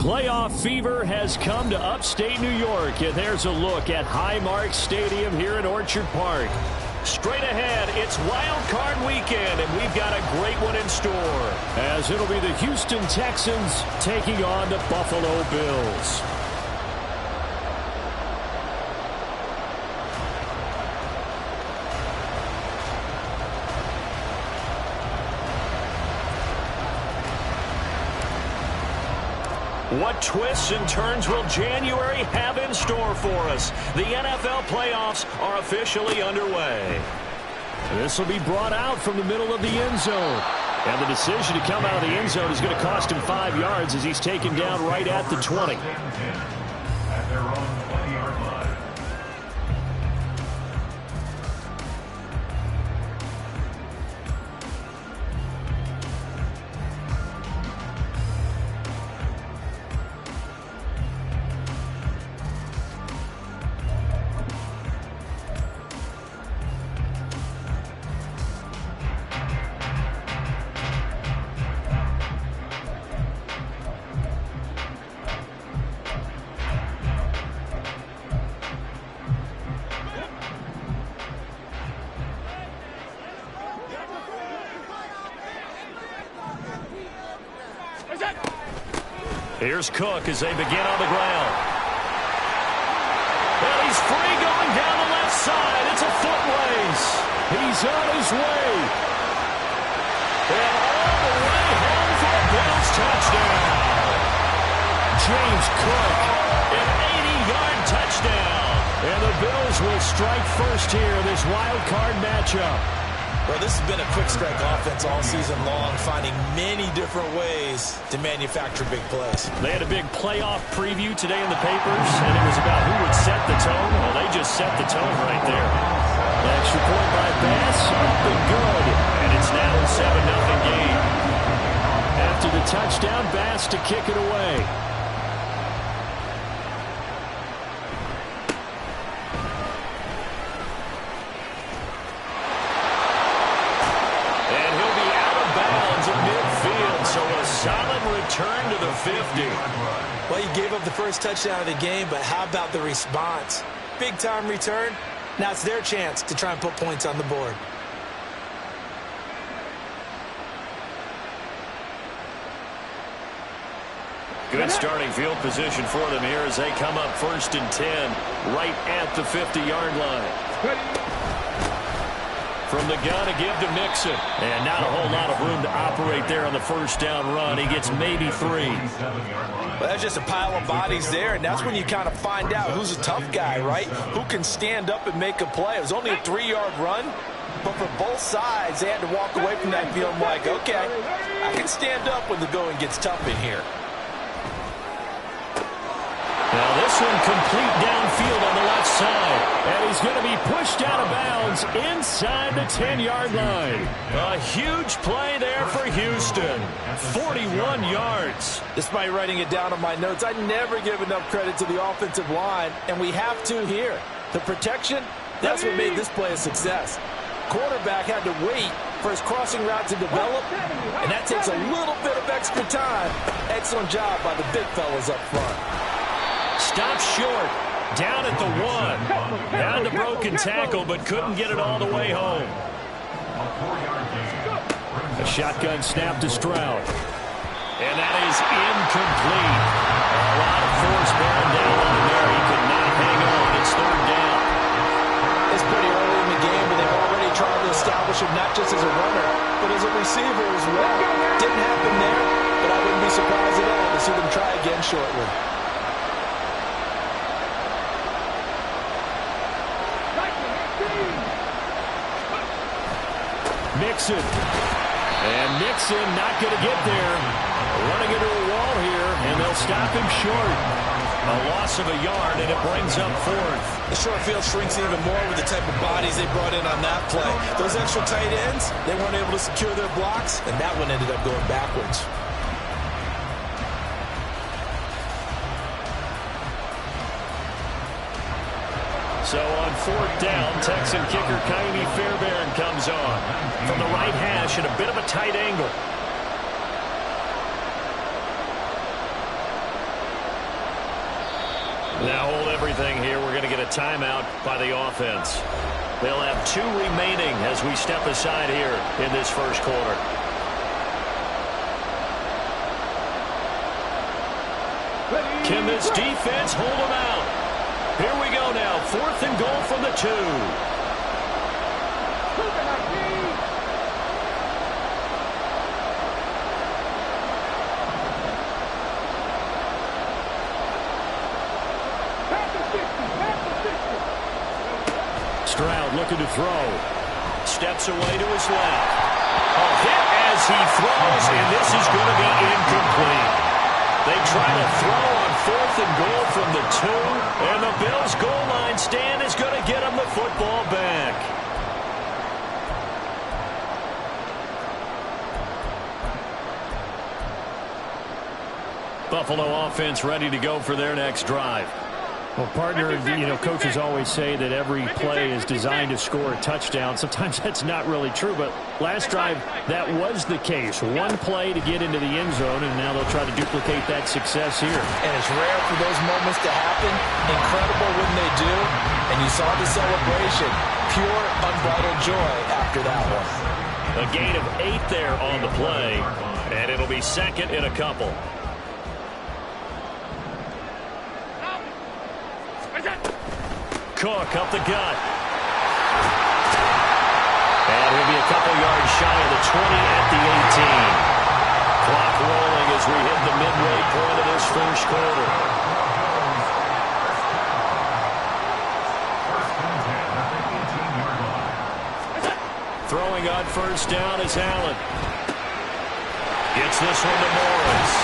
Playoff fever has come to upstate New York, and there's a look at Highmark Stadium here in Orchard Park. Straight ahead, it's Wild Card Weekend, and we've got a great one in store, as it'll be the Houston Texans taking on the Buffalo Bills. What twists and turns will January have in store for us? The NFL playoffs are officially underway. This will be brought out from the middle of the end zone. And the decision to come out of the end zone is going to cost him 5 yards as he's taken down right at the 20. At their own 20-yard line. Here's Cook as they begin on the ground. And he's free going down the left side. It's a foot race. He's on his way. And all the way home for a Bills touchdown. James Cook, an 80-yard touchdown. And the Bills will strike first here in this wild card matchup. Well, this has been a quick strike offense all season long, finding many different ways to manufacture big plays. They had a big playoff preview today in the papers, and it was about who would set the tone. Well, they just set the tone right there. Extra point by Bass, up and good. And it's now a 7-0 game. After the touchdown, Bass to kick it away. Return to the 50. Well, you gave up the first touchdown of the game, but how about the response? Big-time return. Now it's their chance to try and put points on the board. Good starting field position for them here as they come up 1st and 10 right at the 50-yard line. From the gun to give to Mixon. And not a whole lot of room to operate there on the first down run. He gets maybe 3. Well, that's just a pile of bodies there, and that's when you kind of find out who's a tough guy, right? Who can stand up and make a play. It was only a 3-yard run, but for both sides, they had to walk away from that feeling like, okay, I can stand up when the going gets tough in here. Now this one complete downfield on the left side. And he's going to be pushed out of bounds inside the 10-yard line. A huge play there for Houston. 41 yards. Despite writing it down on my notes, I never give enough credit to the offensive line, and we have to here. The protection, that's what made this play a success. Quarterback had to wait for his crossing route to develop, and that takes a little bit of extra time. Excellent job by the big fellas up front. Stopped short, down at the 1. Down to broken tackle, but couldn't get it all the way home. A shotgun snap to Stroud. And that is incomplete. A lot of force bearing down on him there. He could not hang on. It's 3rd down. It's pretty early in the game, but they've already tried to establish him not just as a runner, but as a receiver as well. Didn't happen there, but I wouldn't be surprised at all to see them try again shortly. Mixon. And Mixon not going to get there. Running into a wall here, and they'll stop him short. A loss of a yard, and it brings up 4th. The short field shrinks even more with the type of bodies they brought in on that play. Those extra tight ends, they weren't able to secure their blocks, and that one ended up going backwards. So on 4th down, Texan kicker Kaimi Fairbairn comes on from the right hash at a bit of a tight angle. Now hold everything here. We're going to get a timeout by the offense. They'll have 2 remaining as we step aside here in this first quarter. Can this defense hold them out? Here we go now. 4th and goal from the 2. Stroud looking to throw. Steps away to his left. A hit as he throws, and this is going to be incomplete. They try to throw on 4th and goal from the 2, and the Bills' goal line stand is going to get them the football back. Buffalo offense ready to go for their next drive. Well, partner, coaches always say that every play is designed to score a touchdown. Sometimes that's not really true, but last drive, that was the case. One play to get into the end zone, and now they'll try to duplicate that success here. And it's rare for those moments to happen. Incredible when they do. And you saw the celebration. Pure, unbridled joy after that one. A gain of 8 there on the play, and it'll be 2nd and a couple. Cook up the gut. And he'll be a couple yards shy of the 20 at the 18. Clock rolling as we hit the midway point of this first quarter. Throwing on first down is Allen. Gets this one to Morris.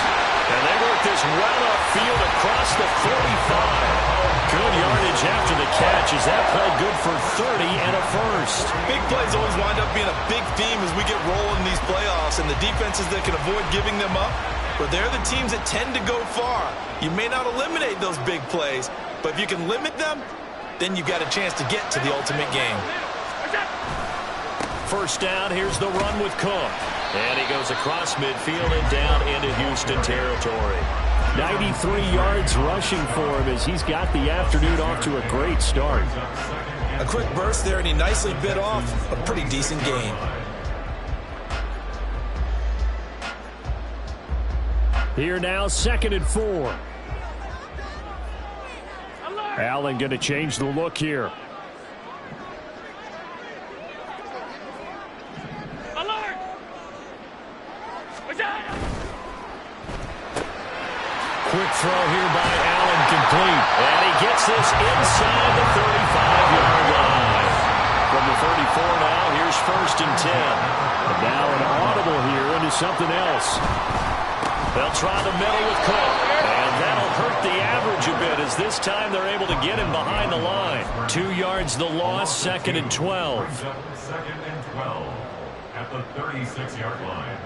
And they work this well upfield across the 45. Good yardage after the catch. Is that play good for 30 and a first? Big plays always wind up being a big theme as we get rolling in these playoffs, and the defenses that can avoid giving them up, but they're the teams that tend to go far. You may not eliminate those big plays, but if you can limit them, then you've got a chance to get to the ultimate game. First down, here's the run with Cook. And he goes across midfield and down into Houston territory. 93 yards rushing for him as he's got the afternoon off to a great start. A quick burst there, and he nicely bit off a pretty decent gain. Here now, 2nd and 4. Allen going to change the look here. Quick throw here by Allen, complete. And he gets this inside the 35-yard line. From the 34 now, here's 1st and 10. And now an audible here into something else. They'll try the middle with Cook. And that'll hurt the average a bit as this time they're able to get him behind the line. 2 yards the loss, 2nd and 12. 2nd and 12 at the 36-yard line.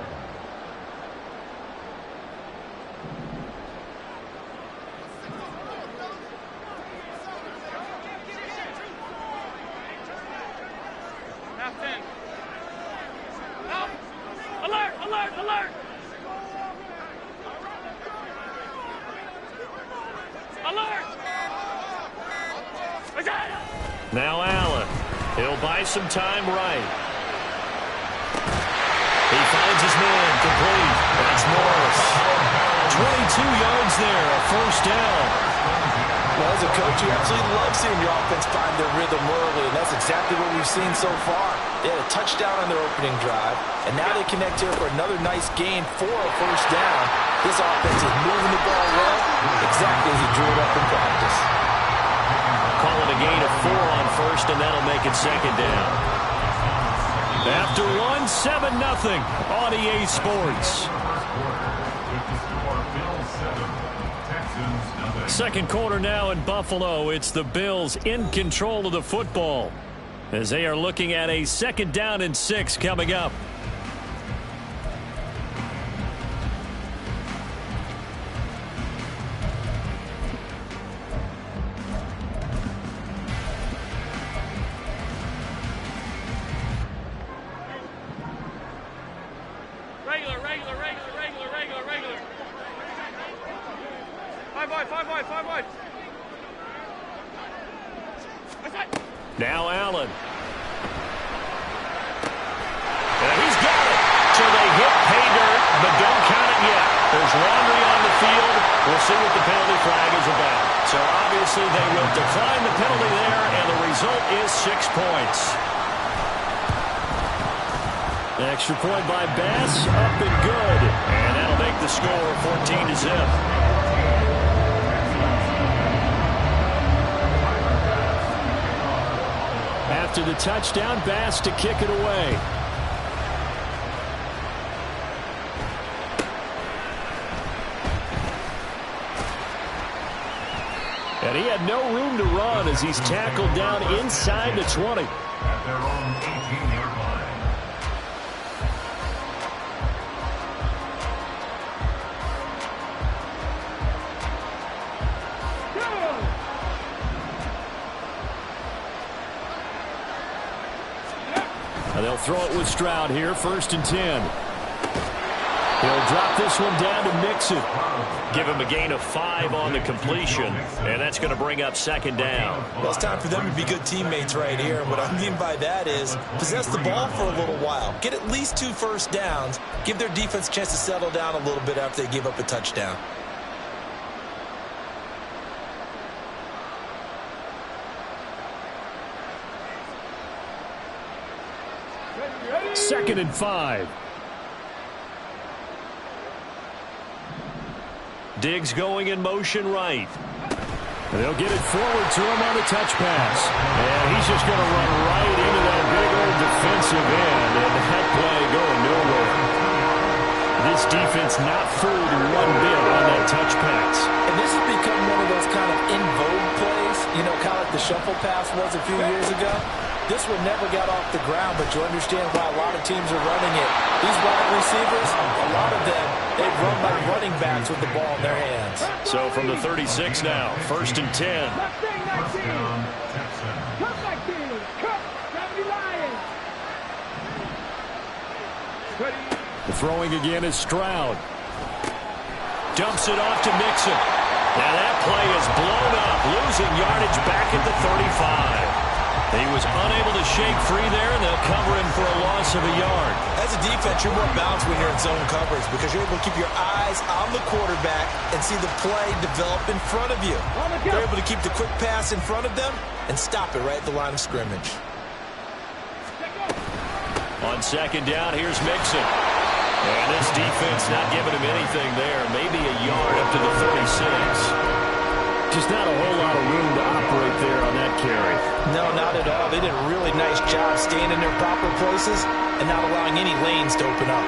Now Allen. He'll buy some time right. He finds his man, complete. That's Morris. 22 yards there, a first down. Well, as a coach, you absolutely love seeing your offense find their rhythm early, and that's exactly what we've seen so far. They had a touchdown on their opening drive, and now they connect here for another nice gain for a first down. This offense is moving the ball well, exactly as he drew it up in practice. Call it a gain of 4 on first, and that'll make it 2nd down. After one, 7-0 on EA Sports. Second quarter now in Buffalo. It's the Bills in control of the football as they are looking at a 2nd down and 6 coming up. Five wide. Now Allen. And he's got it. So they hit pay dirt, but don't count it yet. There's laundry on the field. We'll see what the penalty flag is about. So obviously they will decline the penalty there, and the result is 6 points. The extra point by Bass, up and good. And that'll make the score 14-0. After the touchdown, Bass to kick it away. And he had no room to run as he's tackled down inside the 20. At their own 18-yard line. And they'll throw it with Stroud here, 1st and 10. He'll drop this one down to Mixon. Give him a gain of 5 on the completion, and that's going to bring up 2nd down. Well, it's time for them to be good teammates right here. And what I mean by that is possess the ball for a little while. Get at least 2 first downs. Give their defense a chance to settle down a little bit after they give up a touchdown. Second and 5. Diggs going in motion right. They'll get it forward to him on the touch pass. And he's just going to run right into that big old defensive end. And that play going nowhere. This defense not fooled one bit on that touch pass. And this has become one of those kind of in vogue plays, you know, kind of like the shuffle pass was a few years ago. This one never got off the ground, but you understand why a lot of teams are running it. These wide receivers, a lot of them, they run like running backs with the ball in their hands. So from the 36 now, 1st and 10. The throwing again is Stroud. Dumps it off to Mixon. Now that play is blown up, losing yardage back at the 35. He was unable to shake free there, and they'll cover him for a loss of a yard. As a defense, you're more balanced when you're in zone coverage because you're able to keep your eyes on the quarterback and see the play develop in front of you. They're able to keep the quick pass in front of them and stop it right at the line of scrimmage. On 2nd down, here's Mixon. And this defense not giving him anything there. Maybe a yard up to the 36. Just not a whole lot of room to operate there on that carry. No, not at all. They did a really nice job staying in their proper places and not allowing any lanes to open up.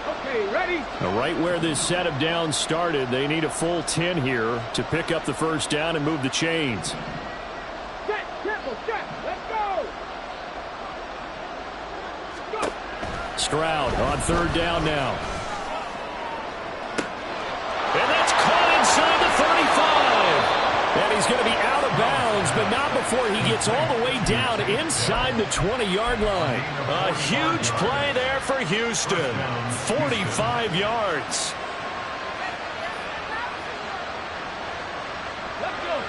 Okay, ready? Now, right where this set of downs started, they need a full 10 here to pick up the 1st down and move the chains. Set, triple, set, let's go! Stroud on 3rd down now. And that's caught inside the 35. And he's going to be out of bounds, but not before he gets all the way down inside the 20-yard line. A huge play there for Houston. 45 yards.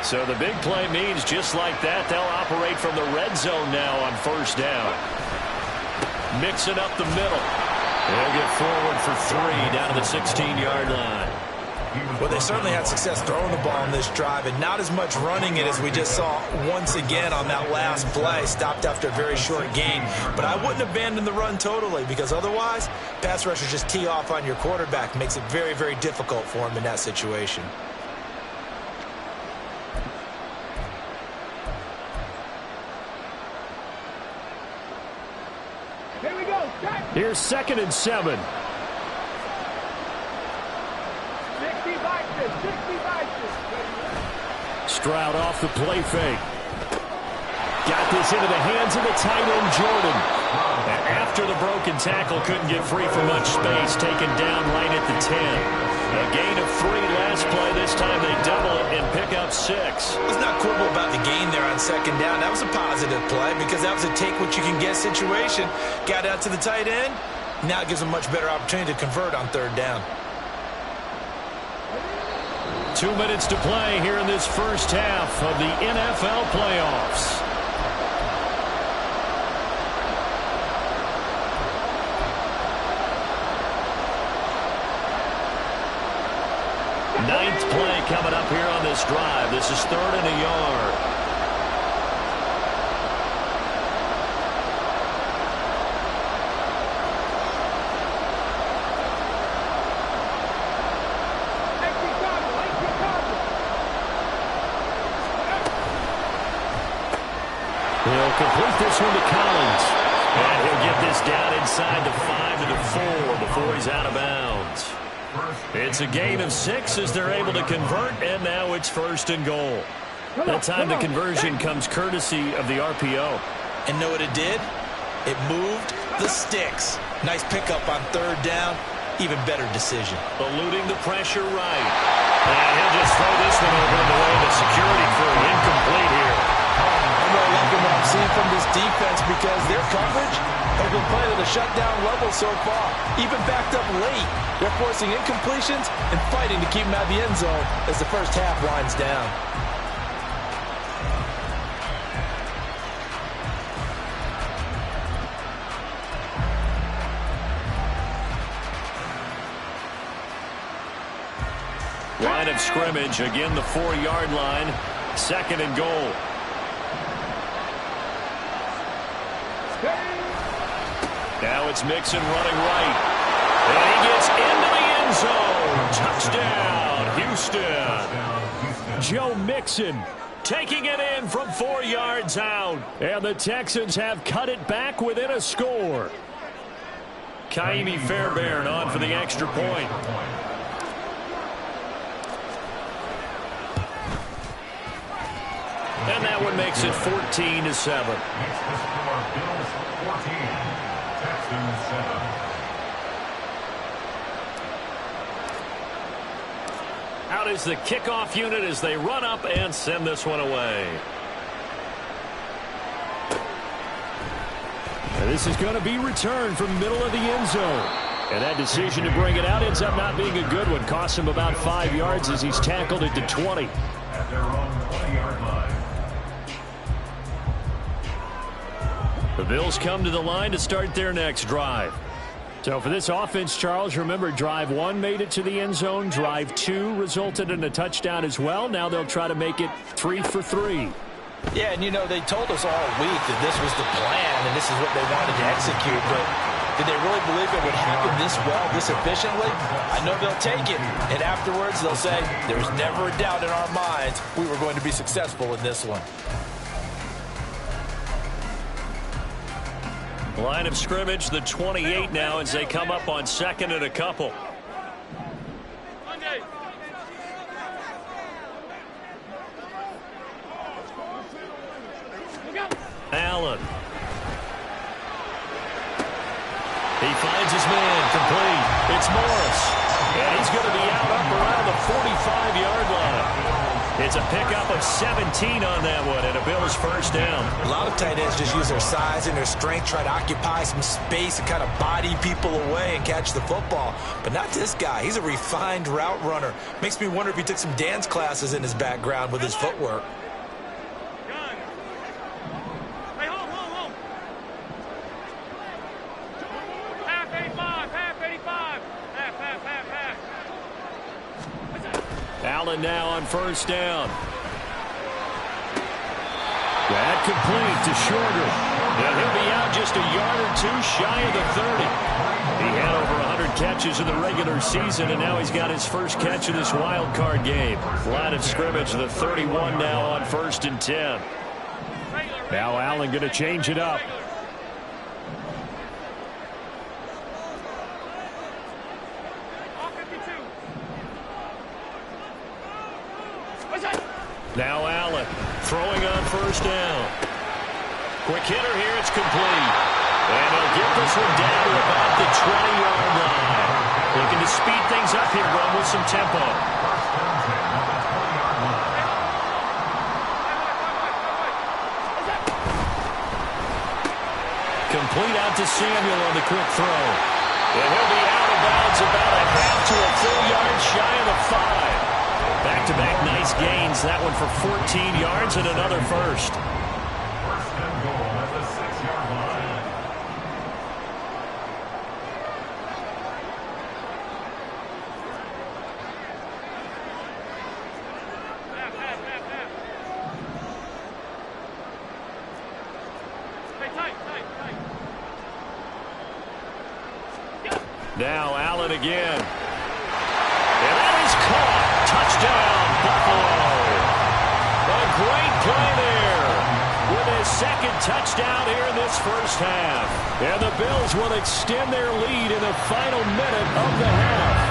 So the big play means just like that, they'll operate from the red zone now on 1st down. Mixing up the middle. They'll get forward for 3 down to the 16-yard line. Well, they certainly had success throwing the ball on this drive and not as much running it as we just saw once again on that last play. Stopped after a very short gain. But I wouldn't abandon the run totally because otherwise, pass rushers just tee off on your quarterback. Makes it very, very difficult for him in that situation. Here we go. Here's 2nd and 7. 65. Stroud off the play fake. Got this into the hands of the tight end, Jordan. And after the broken tackle, couldn't get free from much space, taken down right at the 10. A gain of 3 last play. This time they double it and pick up 6. Let's not quibble about the gain there on 2nd down. That was a positive play because that was a take-what-you-can-get situation. Got out to the tight end. Now it gives them a much better opportunity to convert on 3rd down. 2 minutes to play here in this first half of the NFL playoffs. Ninth play coming up here on this drive. This is 3rd and a yard. He'll complete this one to Collins. And he'll get this down inside the 5 to the 4 before he's out of bounds. It's a gain of 6 as they're able to convert, and now it's 1st and goal. That time the conversion comes courtesy of the RPO. And know what it did? It moved the sticks. Nice pickup on 3rd down. Even better decision. Eluding the pressure right. And he'll just throw this one over in the way of the security crew. Incomplete here. I'm really liking what I'm seeing from this defense because their coverage has been playing at a shutdown level so far. Even backed up late, they're forcing incompletions and fighting to keep them out of the end zone as the first half winds down. Line of scrimmage, again the 4-yard line, 2nd and goal. Now it's Mixon running right. And he gets into the end zone. Touchdown, Houston. Joe Mixon taking it in from 4 yards out. And the Texans have cut it back within a score. Kaimi Fairbairn on for the extra point. And that one makes it 14-7. Makes the score Bills 14, Texans 7. Out is the kickoff unit as they run up and send this one away. And this is going to be returned from middle of the end zone. And that decision to bring it out ends up not being a good one. Costs him about 5 yards as he's tackled it to 20. At their own 20-yard line. The Bills come to the line to start their next drive. So for this offense, Charles, remember drive 1 made it to the end zone. Drive 2 resulted in a touchdown as well. Now they'll try to make it 3 for 3. Yeah, and you know, they told us all week that this was the plan and this is what they wanted to execute, but did they really believe it would happen this well, this efficiently? I know they'll take it, and afterwards they'll say, there's never a doubt in our minds we were going to be successful in this one. Line of scrimmage, the 28 now as they come up on 2nd and a couple. Allen. He finds his man, complete. It's Morris. And he's going to be out up around the 45-yard line. It's a pickup of 17 on that one and a Bills first down. A lot of tight ends just use their size and their strength, try to occupy some space and kind of body people away and catch the football. But not this guy. He's a refined route runner. Makes me wonder if he took some dance classes in his background with his footwork. Allen now on first down. That complete to Shorter. And he'll be out just a yard or 2 shy of the 30. He had over 100 catches in the regular season, and now he's got his first catch of this wild card game. Line of scrimmage, the 31 now on 1st and 10. Now Allen going to change it up. Now Allen throwing on first down. Quick hitter here, it's complete. And he'll get this one down to about the 20-yard line. Looking to speed things up here, run with some tempo. Complete out to Samuel on the quick throw. And he'll be out of bounds about a half to a full yard shy of the 5. Back to Nice gains. That one for 14 yards and another first. First and goal at the 6-yard line. Now Allen again. And that is caught. Touchdown, Buffalo. A great play there with his second touchdown here in this first half. And the Bills will extend their lead in the final minute of the half.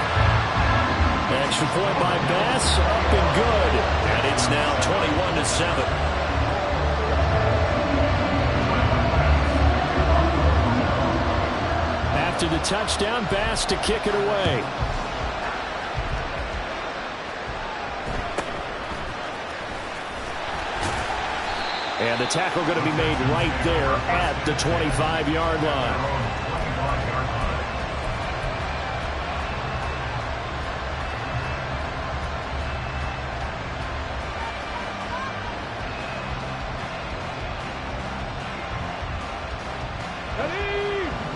Extra point by Bass, up and good. And it's now 21-7. After the touchdown, Bass to kick it away. And the tackle going to be made right there at the 25-yard line.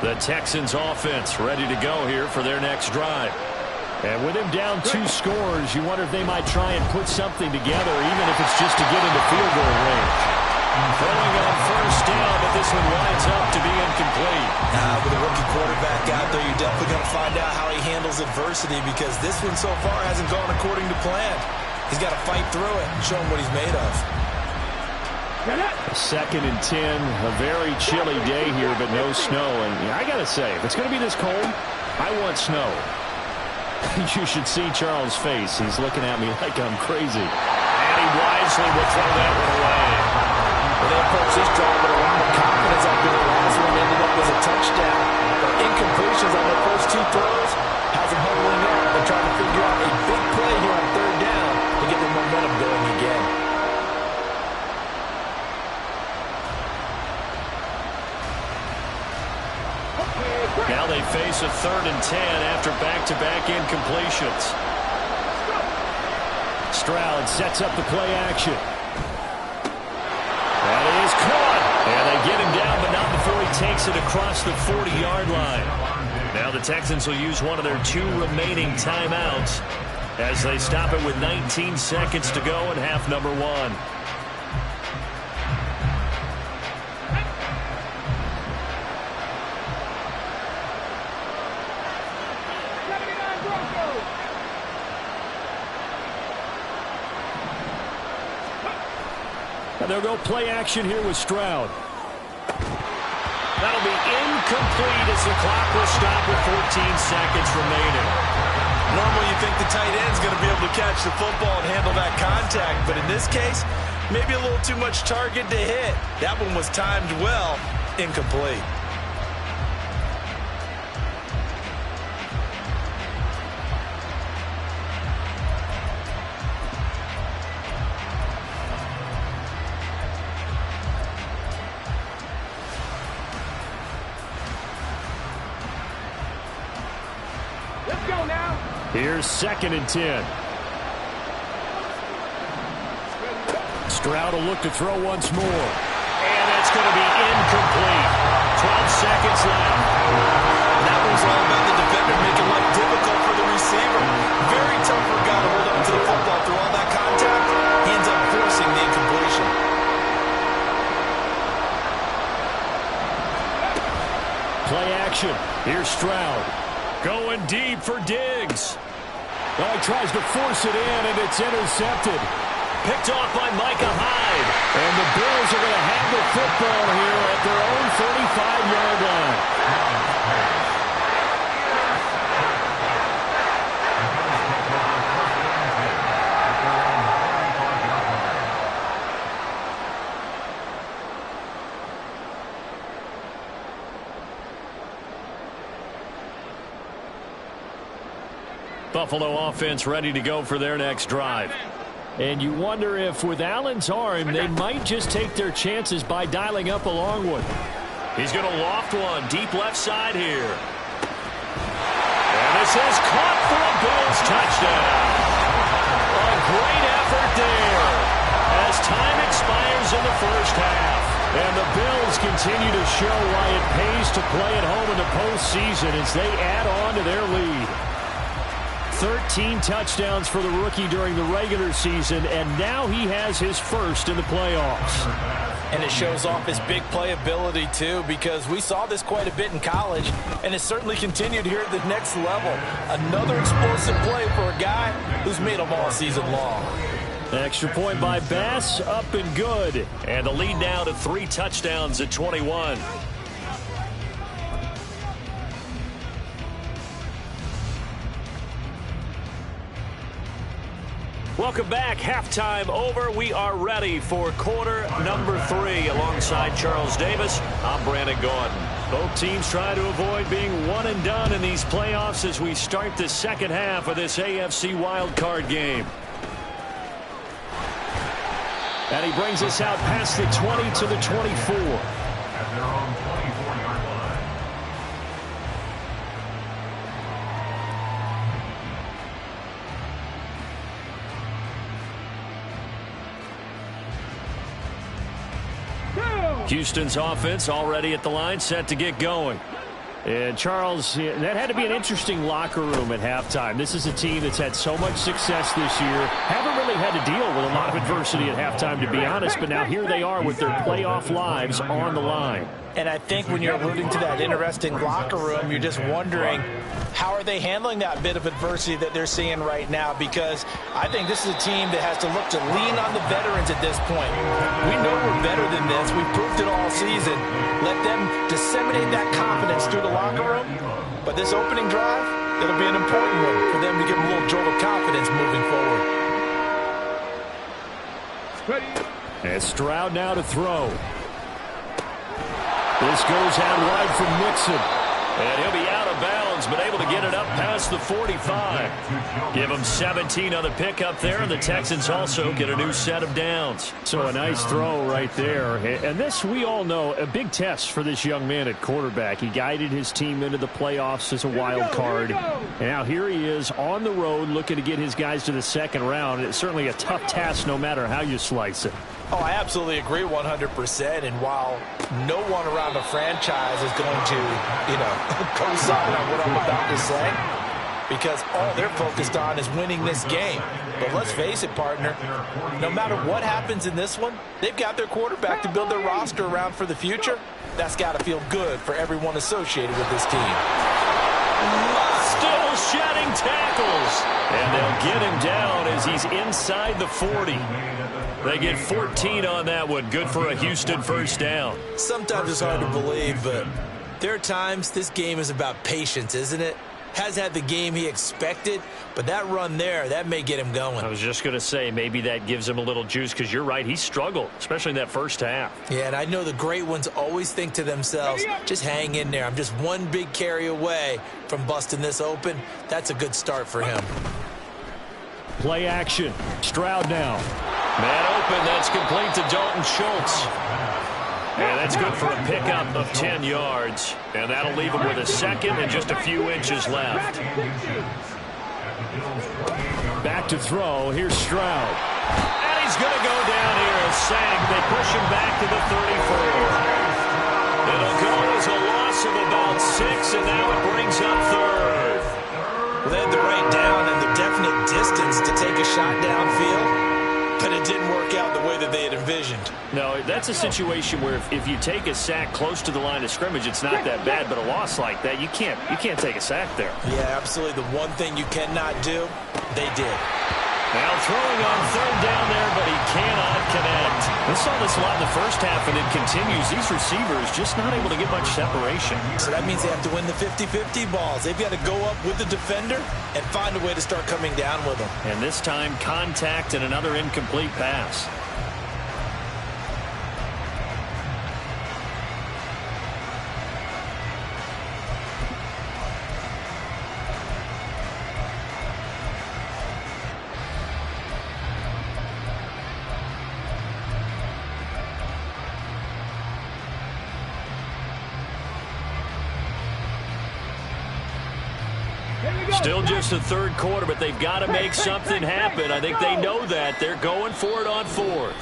The Texans offense ready to go here for their next drive. And with him down 2 scores, you wonder if they might try and put something together, even if it's just to get into field goal range. Throwing on first down, but this one winds up to be incomplete. With a rookie quarterback out there, you're definitely going to find out how he handles adversity, because this one so far hasn't gone according to plan. He's got to fight through it and show him what he's made of. 2nd and 10, a very chilly day here, but no snow. And I got to say, if it's going to be this cold, I want snow. You should see Charles' face. He's looking at me like I'm crazy. And he wisely will throw that one away. Well, they approached this drive with a lot of confidence after the last one ended up as a touchdown. But incompletions on their first 2 throws has them huddling up and trying to figure out a big play here on 3rd down to get their momentum going again. Now they face a 3rd and 10 after back-to-back incompletions. Stroud sets up the play action. That is caught. And they get him down, but not before he takes it across the 40-yard line. Now the Texans will use one of their 2 remaining timeouts as they stop it with 19 seconds to go in half number 1. They'll go play action here with Stroud. That'll be incomplete as the clock will stop with 14 seconds remaining. Normally you think the tight end's going to be able to catch the football and handle that contact, but in this case, maybe a little too much target to hit. That one was timed well, incomplete. Here's 2nd and 10. Stroud will look to throw once more. And that's going to be incomplete. 12 seconds left. That was all about the defender making life difficult for the receiver. Very tough for a guy to hold on to the football through all that contact. He ends up forcing the incompletion. Play action. Here's Stroud. Going deep for Diggs. Well, he tries to force it in, and it's intercepted. Picked off by Micah Hyde. And the Bills are going to have the football here at their own 35-yard line. Buffalo offense ready to go for their next drive. And you wonder if with Allen's arm, they might just take their chances by dialing up a long one. He's going to loft one deep left side here. And this is caught for a Bills touchdown. A great effort there as time expires in the first half. And the Bills continue to show why it pays to play at home in the postseason as they add on to their lead. 13 touchdowns for the rookie during the regular season, and now he has his first in the playoffs. And it shows off his big playability, too, because we saw this quite a bit in college, and it certainly continued here at the next level. Another explosive play for a guy who's made them all season long. Extra point by Bass, up and good. And the lead now to 3 touchdowns at 21. Welcome back. Halftime over. We are ready for quarter number 3. Alongside Charles Davis, I'm Brandon Gordon. Both teams try to avoid being one and done in these playoffs as we start the second half of this AFC wildcard game. And he brings us out past the 20 to the 24. At their own 24-yard line. Houston's offense already at the line, set to get going. And Charles, that had to be an interesting locker room at halftime. This is a team that's had so much success this year. Haven't really had to deal with a lot of adversity at halftime, to be honest. But now here they are with their playoff lives on the line. And I think when you're alluding to that interesting locker room, you're just wondering, how are they handling that bit of adversity that they're seeing right now? Because I think this is a team that has to look to lean on the veterans at this point. We know we're better than this. We've proved it all season. Let them disseminate that confidence through the locker room. But this opening drive, it'll be an important one for them to give them a little jolt of confidence moving forward. And Stroud now to throw. This goes out wide from Mixon. And he'll be out of bounds, but able to get it up past the 45. Give him 17 on the pickup there, and the Texans also get a new set of downs. So a nice throw right there. And this, we all know, a big test for this young man at quarterback. He guided his team into the playoffs as a wild card. And now here he is on the road looking to get his guys to the second round. It's certainly a tough task no matter how you slice it. Oh, I absolutely agree 100%. And while no one around the franchise is going to, co-sign on what I'm about to say, because all they're focused on is winning this game. But let's face it, partner, no matter what happens in this one, they've got their quarterback to build their roster around for the future. That's got to feel good for everyone associated with this team. Still shedding tackles. And they'll get him down as he's inside the 40. They get 14 on that one. Good for a Houston first down. Sometimes it's hard to believe, but there are times this game is about patience, isn't it? Has had the game he expected, but that run there, that may get him going. I was just going to say, maybe that gives him a little juice, because you're right, he struggled, especially in that first half. Yeah, and I know the great ones always think to themselves, just hang in there. I'm just one big carry away from busting this open. That's a good start for him. Play action. Stroud now. Man open, that's complete to Dalton Schultz. And that's good for a pickup of 10 yards. And that'll leave him with a second and just a few inches left. Back to throw. Here's Stroud. And he's going to go down here as sagged. They push him back to the 34. It'll go as a loss of about 6, and now it brings up third. Well, they had the right down and the definite distance to take a shot downfield, but it didn't work out the way that they had envisioned. No, that's a situation where if you take a sack close to the line of scrimmage, it's not that bad, but a loss like that, you can't take a sack there. Yeah, absolutely. The one thing you cannot do, they did. Now throwing on third down there, but he cannot connect. We saw this a lot in the first half, and it continues. These receivers just not able to get much separation. So that means they have to win the 50-50 balls. They've got to go up with the defender and find a way to start coming down with them. And this time, contact and another incomplete pass. Still just the third quarter, but they've got to make something happen. I think they know that. They're going for it on fourth.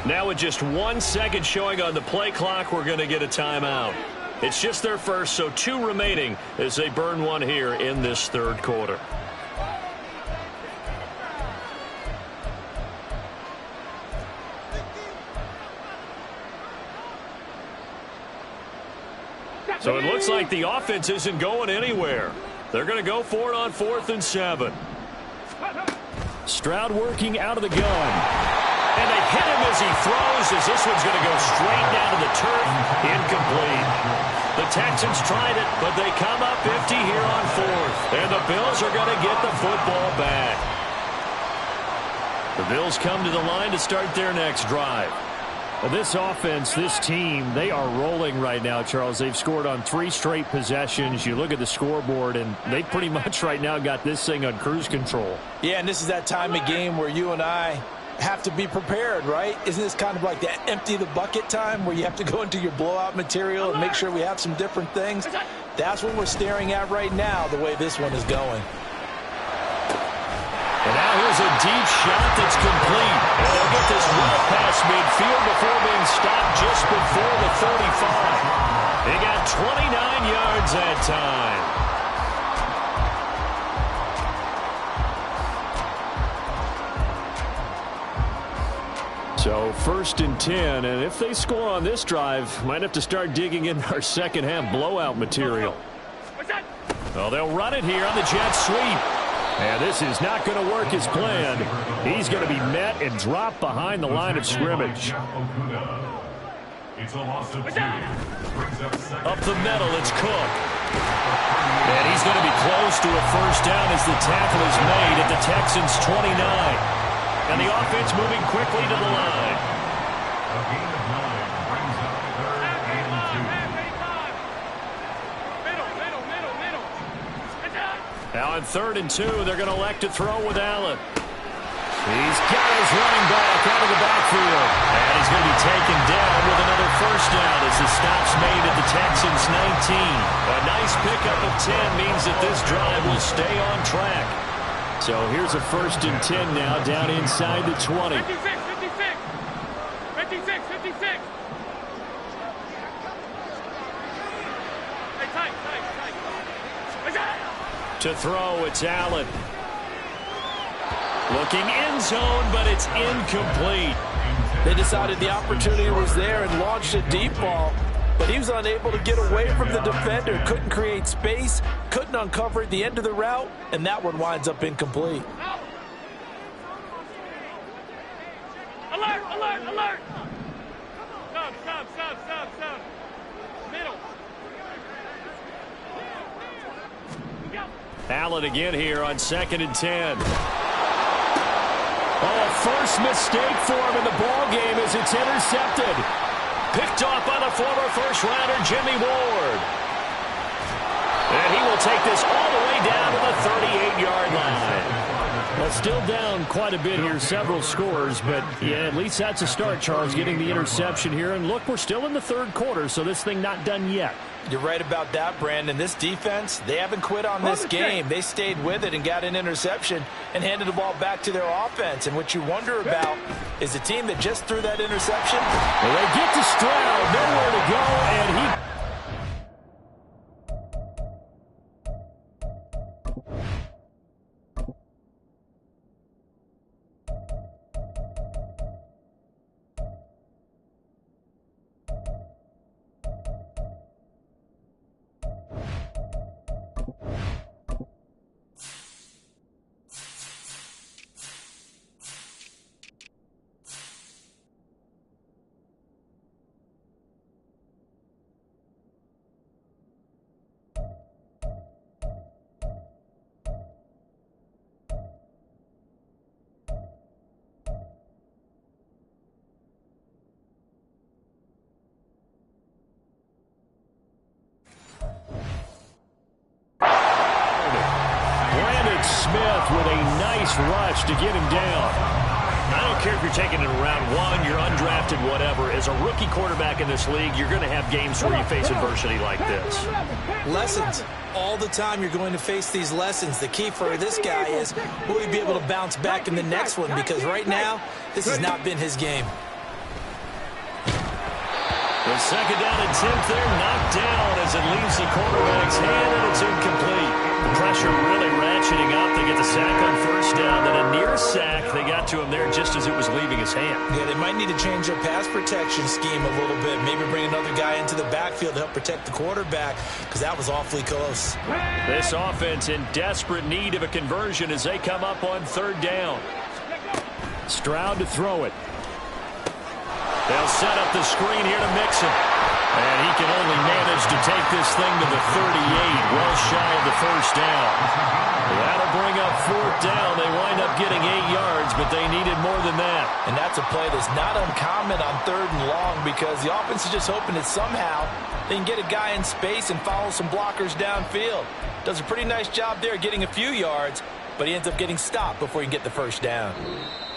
Now with just 1 second showing on the play clock, we're going to get a timeout. It's just their first, so 2 remaining as they burn one here in this third quarter. So it looks like the offense isn't going anywhere. They're going to go for it on 4th and 7. Stroud working out of the gun. And they hit him as he throws, as this one's going to go straight down to the turf. Incomplete. The Texans tried it, but they come up 50 here on 4th. And the Bills are going to get the football back. The Bills come to the line to start their next drive. Well, this offense, this team, they are rolling right now, Charles. They've scored on 3 straight possessions. You look at the scoreboard, and they pretty much right now got this thing on cruise control. Yeah, and this is that time of game where you and I have to be prepared, right? Isn't this kind of like that empty the bucket time where you have to go into your blowout material and make sure we have some different things? That's what we're staring at right now, the way this one is going. And now here's a deep shot that's complete. And they'll get this well past midfield before being stopped just before the 35. He got 29 yards that time. So 1st and 10, and if they score on this drive, might have to start digging in our second half blowout material. Well, they'll run it here on the jet sweep. And this is not going to work as planned. He's going to be met and dropped behind the line of scrimmage. It's a loss of 2. Up the middle, it's Cook. And he's going to be close to a first down as the tackle is made at the Texans' 29. And the offense moving quickly to the line. A gain of 9 brings up 3rd and 2. Now on 3rd and 2, they're going to elect to throw with Allen. He's got his running back out of the backfield. And he's going to be taken down with another first down as the stop's made at the Texans' 19. A nice pickup of 10 means that this drive will stay on track. So here's a 1st and 10 now down inside the 20. 56, 56. 56, 56. Hey, tight. To throw, it's Allen. Looking end zone, but it's incomplete. They decided the opportunity was there and launched a deep ball, but he was unable to get away from the defender, couldn't create space, couldn't uncover the end of the route, and that one winds up incomplete. Alert! Stop. Middle. Allen again here on 2nd and 10. Oh, first mistake for him in the ball game as it's intercepted. Picked off by the former first-rounder, Jimmy Ward. And he will take this all the way down to the 38-yard line. Well, still down quite a bit here, several scores, but yeah, at least that's a start, Charles, getting the interception here. And look, we're still in the third quarter, so this thing not done yet. You're right about that, Brandon. This defense, they haven't quit on this game. They stayed with it and got an interception and handed the ball back to their offense. And what you wonder about is the team that just threw that interception. Well, they get to Stroud, nowhere to go, and he... with a nice rush to get him down. I don't care if you're taking it in round 1, you're undrafted, whatever. As a rookie quarterback in this league, you're going to have games where you face adversity like this. Lessons. all the time you're going to face these lessons. The key for this guy is, will he be able to bounce back in the next one? Because right now, this has not been his game. The second down and 10th there, knocked down as it leaves the quarterback's hand, and it's incomplete. The pressure really ratcheting up. They get the sack on first down, then a near sack. They got to him there just as it was leaving his hand. Yeah, they might need to change their pass protection scheme a little bit. Maybe bring another guy into the backfield to help protect the quarterback, because that was awfully close. This offense in desperate need of a conversion as they come up on third down. Stroud to throw it. They'll set up the screen here to Mixon. And he can only manage to take this thing to the 38, well shy of the first down. That'll bring up fourth down. They wind up getting 8 yards, but they needed more than that. And that's a play that's not uncommon on third and long, because the offense is just hoping that somehow they can get a guy in space and follow some blockers downfield. Does a pretty nice job there getting a few yards, but he ends up getting stopped before he can get the first down.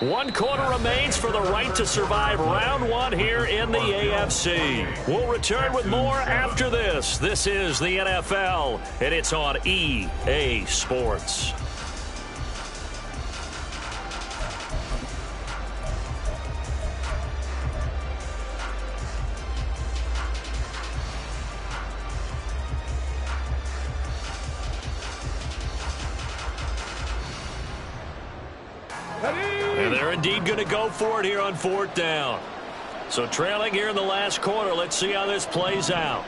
1 quarter remains for the right to survive round 1 here in the AFC. We'll return with more after this. This is the NFL, and it's on EA Sports. And they're indeed going to go for it here on fourth down. So trailing here in the last quarter. Let's see how this plays out.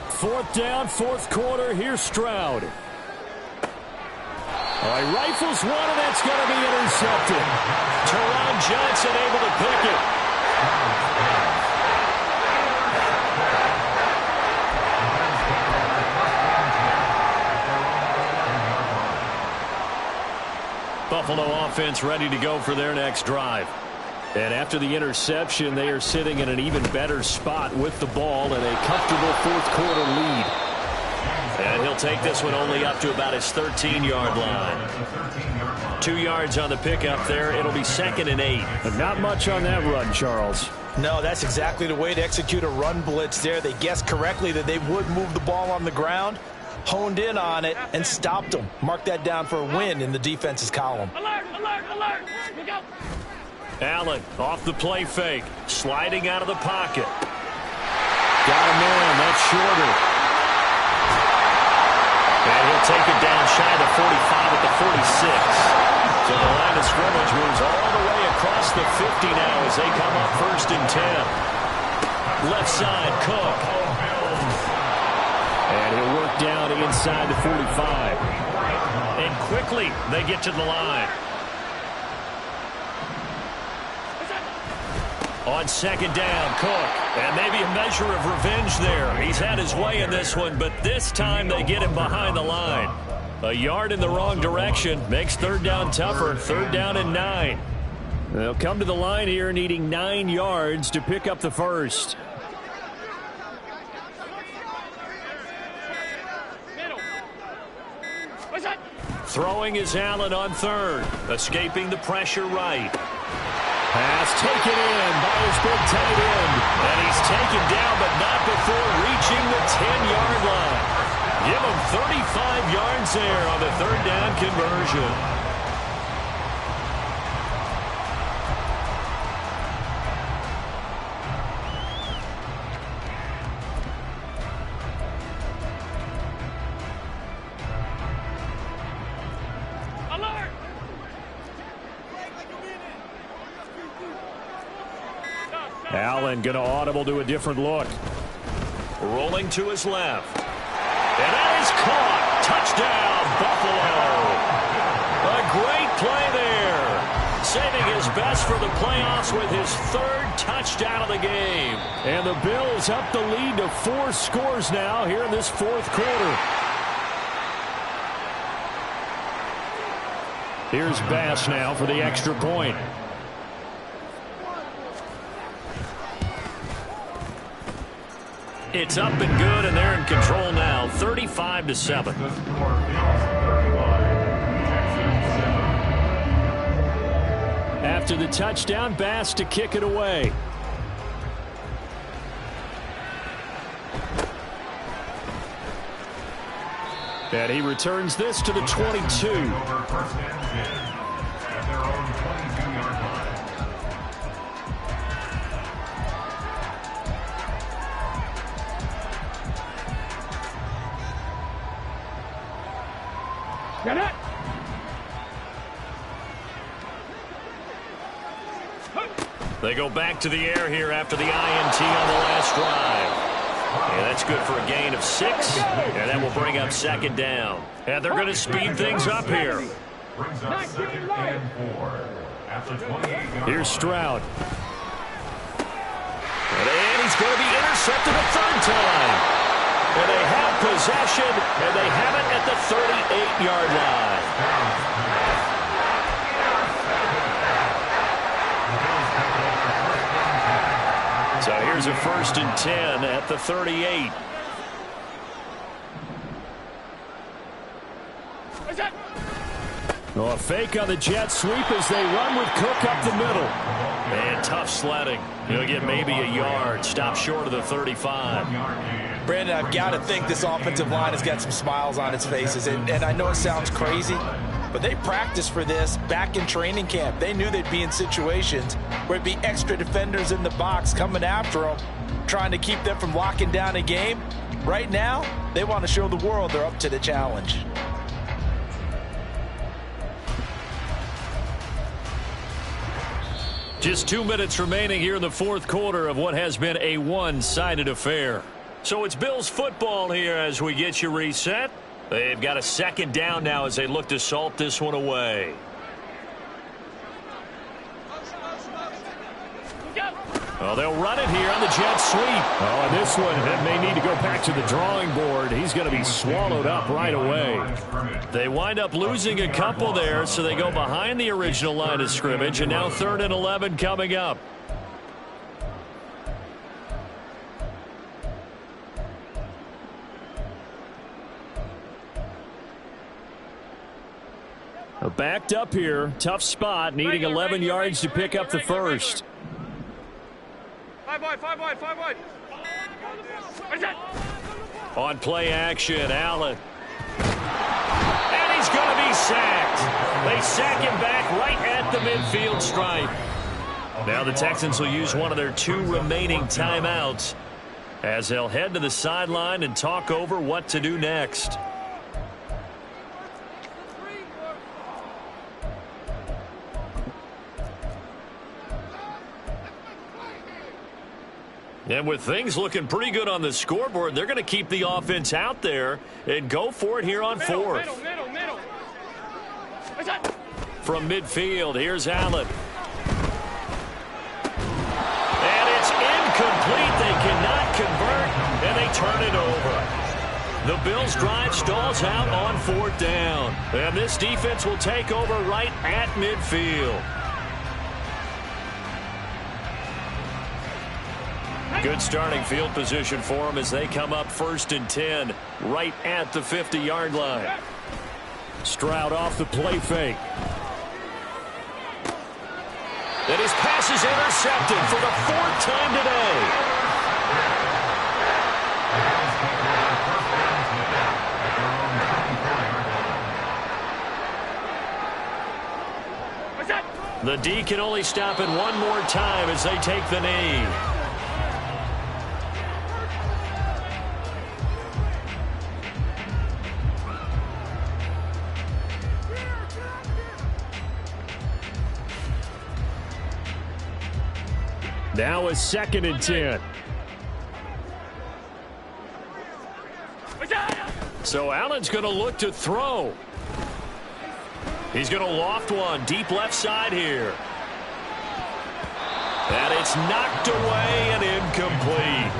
Fourth down, fourth quarter. Here's Stroud. All right, rifles one, and that's going to be intercepted. Teron Johnson able to pick it. Buffalo offense ready to go for their next drive. And after the interception, they are sitting in an even better spot with the ball and a comfortable fourth quarter lead. And he'll take this one only up to about his 13-yard line. 2 yards on the pickup there. It'll be 2nd and 8. But not much on that run, Charles. No, that's exactly the way to execute a run blitz there. They guessed correctly that they would move the ball on the ground, honed in on it, and stopped them. Mark that down for a win in the defense's column. Alert, alert, alert. We go. Allen off the play fake, sliding out of the pocket. Got him in. That's shorter. And he'll take it down shy of the 45 at the 46. So the line of scrimmage moves all the way across the 50 now as they come up 1st and 10. Left side, Cook. And he'll work down inside the 45. And quickly they get to the line. On 2nd down, Cook. And maybe a measure of revenge there. He's had his way in this one, but this time they get him behind the line. A yard in the wrong direction makes 3rd down tougher. 3rd down and 9. They'll come to the line here needing 9 yards to pick up the first. Throwing is Allen on 3rd. Escaping the pressure right. Pass taken in by his big tight end. And he's taken down, but not before reaching the 10-yard line. Give him 35 yards there on the 3rd down conversion. Allen going to audible to a different look. Rolling to his left. And that is caught. Touchdown, Buffalo. A great play there. Saving his best for the playoffs with his 3rd touchdown of the game. And the Bills up the lead to 4 scores now here in this 4th quarter. Here's Bass now for the extra point. It's up and good, and they're in control now, 35-7. After the touchdown, Bass to kick it away. And he returns this to the 22. First and 10 at their own 22-yard line. Get it! They go back to the air here after the INT on the last drive. Yeah, that's good for a gain of 6, and that will bring up second down. And they're going to speed things up here. Brings up second and 4 at the 28-yard. Here's Stroud. And he's going to be intercepted a third time. And they have possession, and they have it at the 38-yard line. So here's a 1st and 10 at the 38. Oh, a fake on the jet sweep as they run with Cook up the middle. And tough sledding. He'll get maybe a yard. Stop short of the 35. Brandon, I've got to think this offensive line has got some smiles on its faces. And I know it sounds crazy, but they practiced for this back in training camp. They knew they'd be in situations where it'd be extra defenders in the box coming after them, trying to keep them from locking down a game. Right now, they want to show the world they're up to the challenge. Just 2 minutes remaining here in the fourth quarter of what has been a one-sided affair. So it's Bills football here as we get you reset. They've got a second down now as they look to salt this one away. Well, they'll run it here on the jet sweep. Oh, and this one may need to go back to the drawing board. He's going to be swallowed up right away. They wind up losing a couple there, so they go behind the original line of scrimmage, and now 3rd and 11 coming up. Backed up here. Tough spot. Needing 11 yards to pick up the first. 5 wide. On play action, Allen. And he's going to be sacked. They sack him back right at the midfield stripe. Now the Texans will use one of their 2 remaining timeouts as they'll head to the sideline and talk over what to do next. And with things looking pretty good on the scoreboard, they're going to keep the offense out there and go for it here on 4th. Middle. From midfield, here's Allen. And it's incomplete. They cannot convert, and they turn it over. The Bills' drive stalls out on 4th down. And this defense will take over right at midfield. Good starting field position for them as they come up 1st and 10 right at the 50-yard line. Stroud off the play fake. And his pass is intercepted for the 4th time today. The D can only stop it one more time as they take the knee. Now a 2nd and 10. So Allen's going to look to throw. He's going to loft one deep left side here. And it's knocked away and incomplete.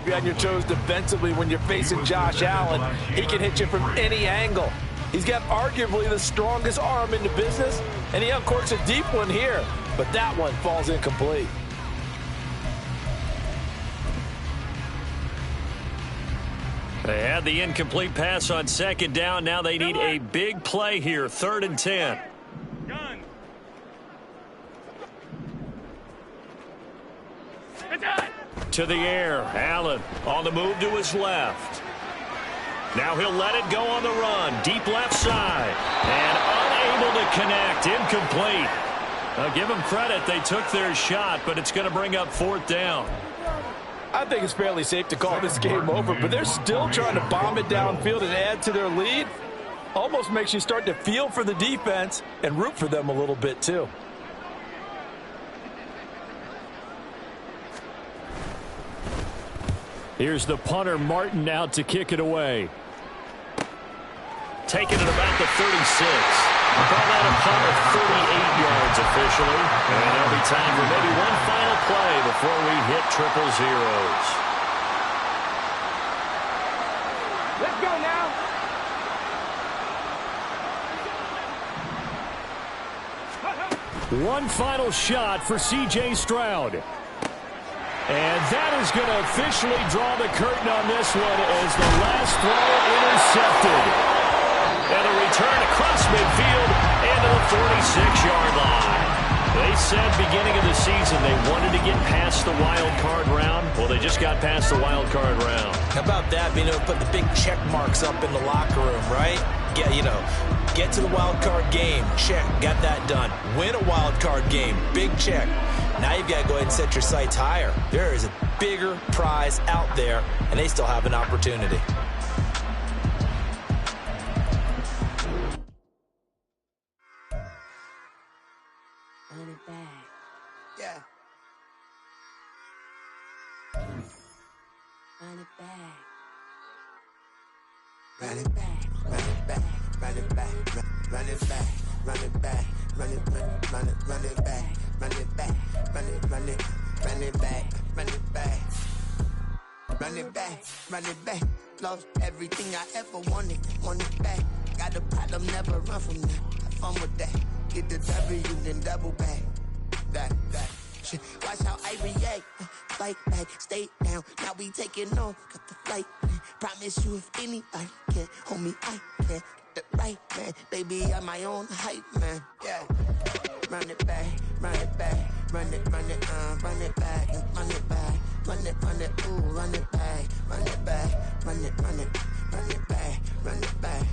Be on your toes defensively when you're facing Josh Allen. He can hit you from any angle. He's got arguably the strongest arm in the business, and he uncorks a deep one here, but that one falls incomplete. They had the incomplete pass on second down. Now they need a big play here, 3rd and 10. To the air, Allen on the move to his left. Now he'll let it go on the run, deep left side, and unable to connect, incomplete. Now give them credit, they took their shot, but it's going to bring up 4th down. I think it's fairly safe to call this game over, but they're still trying to bomb it downfield and add to their lead. Almost makes you start to feel for the defense and root for them a little bit too. Here's the punter, Martin, out to kick it away. Taking it about the 36. We'll call that a punt of 38 yards officially. And there'll be time for maybe one final play before we hit triple zeros. Let's go now. One final shot for C.J. Stroud. And that is going to officially draw the curtain on this one as the last throw intercepted. And a return across midfield and to the 46-yard line. They said beginning of the season they wanted to get past the wild card round. Well, they just got past the wild card round. How about that, being able to put the big check marks up in the locker room, right? Get to the wild card game. Check, got that done. Win a wild card game. Big check. Now you've got to go ahead and set your sights higher. There is a bigger prize out there, and they still have an opportunity. Run it back. Yeah. Run it back. Run it back, run it back, run it back, run it back, run it back, run it back, run it back, run it back, run it back, run it back, run it back, run it back. Lost everything I ever wanted it back. Got a problem, never run from that. Have fun with that. Get the W, then double back. That shit. Watch how I react. Fight back, stay down. Now we taking off. Got the flight. Promise you if anybody can, homie, I can. Get the right man, baby, I'm my own hype man. Yeah. Run it back, run it back, run it back, and run it back, ooh, run it back, run it back, run it back, run it back.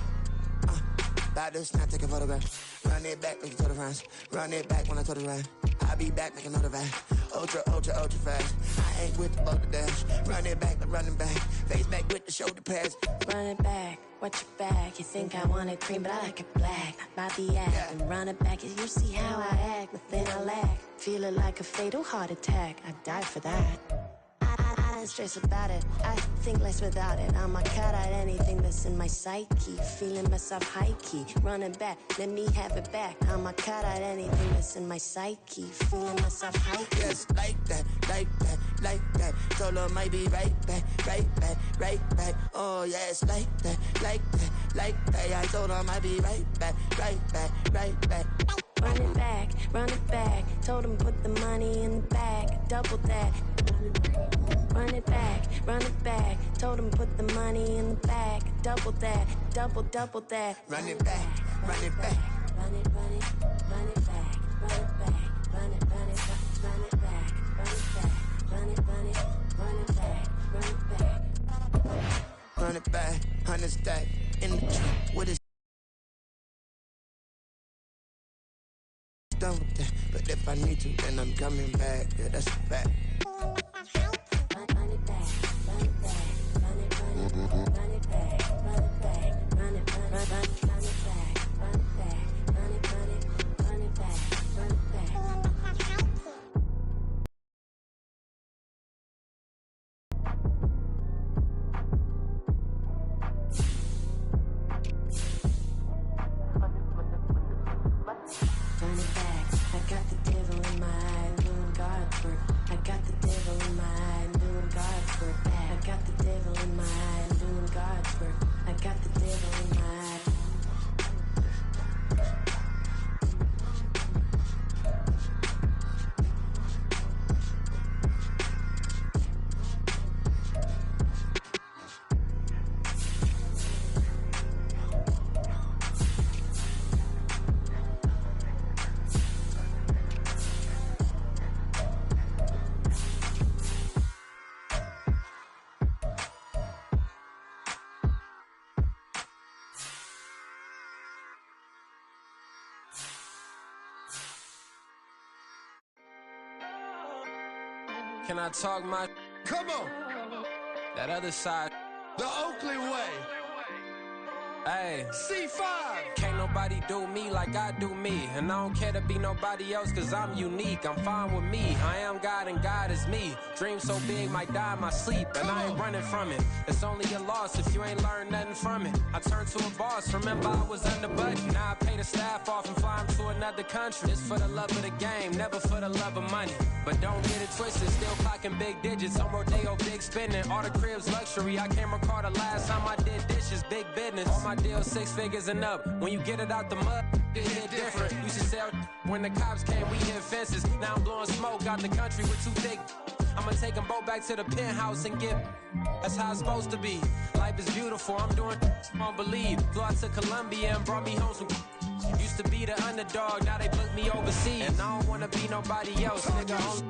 About to snap, take a photograph. Run it back, make it to the runs. Run it back when I told it right. I'll be back, make another back. Ultra fast. I ain't with the boulder dash. Run it back, running back. Face back with the shoulder pads. Run it back, watch your back. You think I want it cream, but I like it black. Not by the act, and run it back. You see how I act, nothing I lack. Feeling like a fatal heart attack. I die for that. I don't stress about it. I think less without it. I'ma cut out anything that's in my psyche. Feeling myself high-key. Running back, let me have it back. I'ma cut out anything that's in my psyche. Feeling myself high-key. Yes, like that, like that, like that. Told her might be right back, right back, right back. Oh, yes, like that, like that, like that. I told her might be right back, right back, right back. Run it back, run it back. Told him put the money in the bag. Double that. Run it back, run it back. Told him put the money in the bag. Double that, double that. Run it back, run it back. Run it, run it, run it back. Run it back, run it, run it, run it back. Run it back, run it, run it, run it back. Run it back. Run it back, 100 stack in the trunk with his done with that. But if I need to, then I'm coming back. Yeah, that's a fact. Run it back, run it back, run it, run it, run it back, run it back, run it, run it back, run it back, run it, run it, run it back, run it back. Run it back, I got the devil in my eye, doing God's work. I got the devil in my eye, Can I talk my? Come on. That other side. The Oakland way. Hey. C5. Can't nobody do me like I do me. And I don't care to be nobody else cause I'm unique. I'm fine with me. I am God and God is me. Dream so big might die in my sleep. And I ain't running from it. It's only a loss if you ain't learned nothing from it. I turned to a boss. Remember I was under budget. Now I pay the staff off and fly them to another country. It's for the love of the game, never for the love of money. But don't get it twisted. Still clocking big digits. On Rodeo, big spending. All the cribs luxury. I can't recall the last time I did dishes. Big business. All my deals 6 figures and up. When you get it out the mud, it hit different. Used to sell when the cops came, we hit fences. Now I'm blowing smoke out the country with 2 thick. I'ma take them both back to the penthouse and get. That's how it's supposed to be. Life is beautiful, I'm doing won't believe. Flew out to Colombia and brought me home some. Used to be the underdog, now they booked me overseas. And I don't wanna be nobody else, nigga.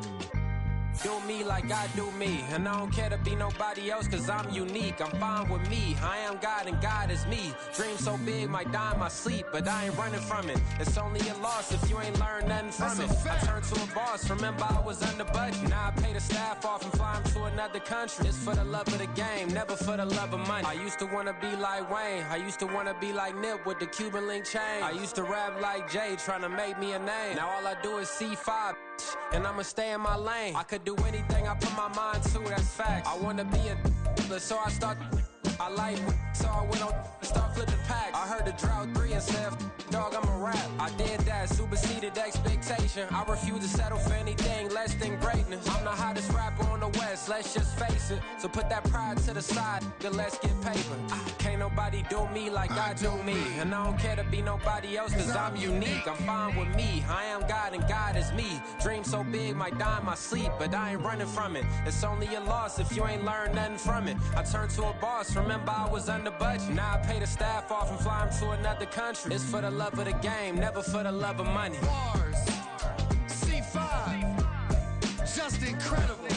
Do me like I do me. And I don't care to be nobody else cause I'm unique. I'm fine with me. I am God and God is me. Dream so big might die in my sleep. But I ain't running from it. It's only a loss if you ain't learned nothing from it. I turned to a boss. Remember I was under budget. Now I pay the staff off and fly them to another country. It's for the love of the game, never for the love of money. I used to wanna be like Wayne. I used to wanna be like Nip with the Cuban link chain. I used to rap like Jay trying to make me a name. Now all I do is C5 and I'ma stay in my lane. I could do anything I put my mind to, that's facts. I wanna be a so I start. I like so I went on start flipping packs. I heard the drought 3 and said, dog, I'm a rap. I did that, superseded expectation. I refuse to settle for anything less than greatness. I'm the hottest rapper on the West, let's just face it. So put that pride to the side, then let's get paper. Can't nobody do me like I do me. And I don't care to be nobody else cause I'm unique. I'm fine with me, I am God and God is me. Dream so big might die in my sleep. But I ain't running from it. It's only a loss if you ain't learned nothing from it. I turned to a boss, remember I was under budget. Now I pay the staff off and fly them to another country. It's for the love of the game, never for the love of money. Bars. C5. Just incredible.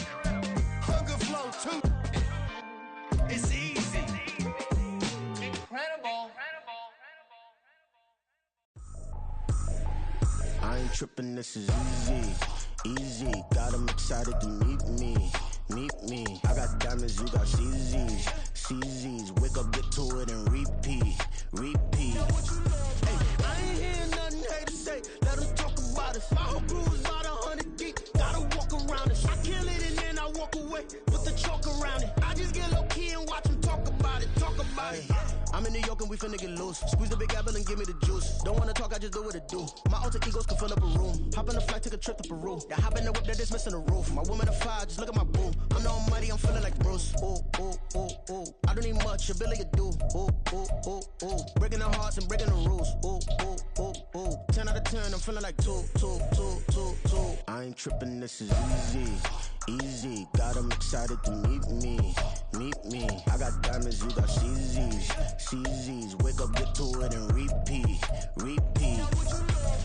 Hunger flow too. It's easy. Incredible. I ain't tripping, this is easy. Easy, got 'em excited to meet me. Meet me. I got diamonds, you got CZs. CZs, wake up, get to it and repeat. Repeat. Hey, I ain't hearing nothing haters say. Let them talk about us. My whole crew is about 100 deep. Gotta walk around it. I kill it and then I walk away. Put the chalk around it. I just get low key and watch them talk about it. Talk about it. I'm in New York and we finna get loose. Squeeze the big apple and give me the juice. Don't wanna talk, I just do what it do. My alter egos can fill up a room. Hop in the flight, take a trip to Peru. Yeah, hop in the whip that is missing the roof. My woman a 5, just look at my boo. I'm the almighty, I'm feeling like Bruce. Ooh, ooh, ooh, ooh. I don't need much, ability to do. Ooh, ooh, ooh, ooh. Breaking the hearts and breaking the rules. Ooh, ooh, ooh, ooh. 10 out of 10, I'm feeling like 2, 2, 2, 2, 2. I ain't tripping, this is easy. Easy, got 'em excited to meet me. Meet me. I got diamonds, you got CZs. CZs, wake up, get to it and repeat. Repeat.